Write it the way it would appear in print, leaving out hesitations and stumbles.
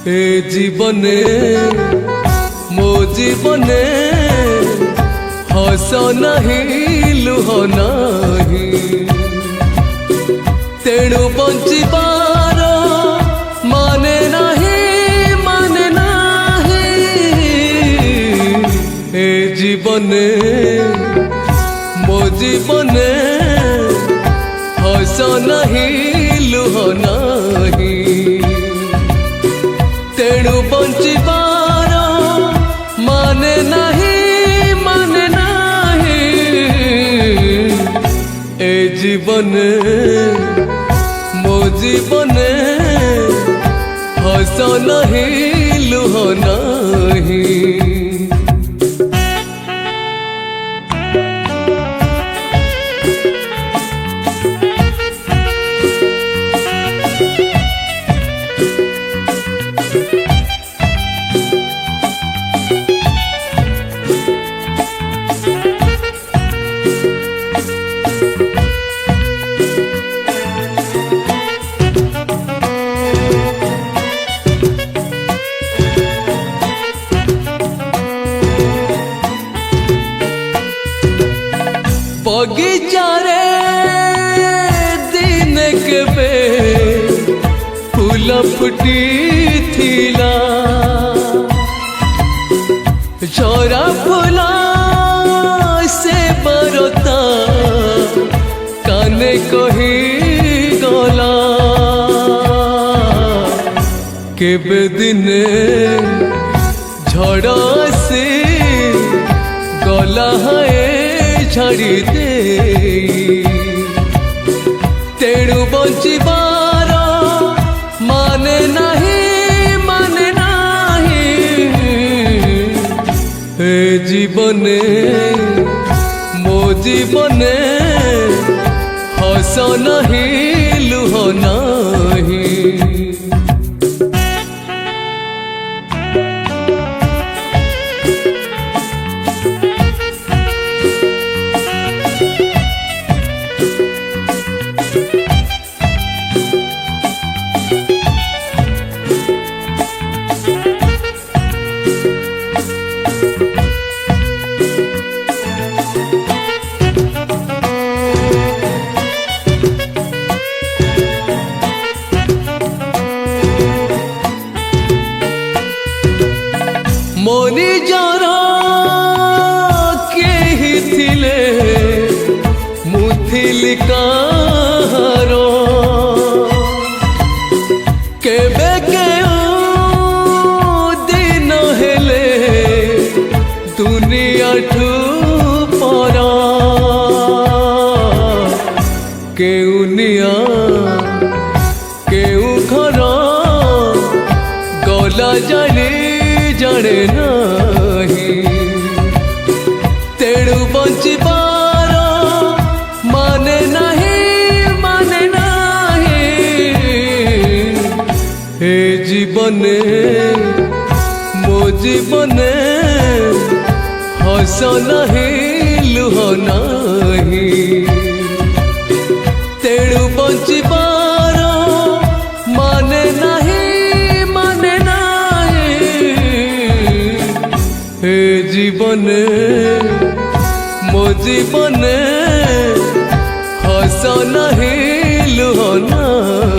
ए जीवने मो जीवने हस नहीं लुह नहीं तेणु बंचिबार माने नहीं ए जीवने मो जीवने हस नहीं लुह नहीं तेणु बंचिबार माने नहीं ए जीवने मो जीवने हस नहीं लुह नहीं बगीचारे दिन के फूल फुटी थिला झरा फूला से बरता काने कही गला केबे दिने झड़ से गला है छाड़ी दे तेणु बंचिबार माने नहीं ए जीवने मो जीवने हस नहीं लुह नहीं मोनी जरा के थिले मुथिल कारो केबे के दिन हेले दुनिया ठू परा केउनिया केउ घर गला जाने जाने नहीं तेणु बंचिबार माने नहीं ए जीवने मो जीवने हस नहीं लुह नहीं तेणु बंचिबार माने नहीं ए जीवने मो जीवन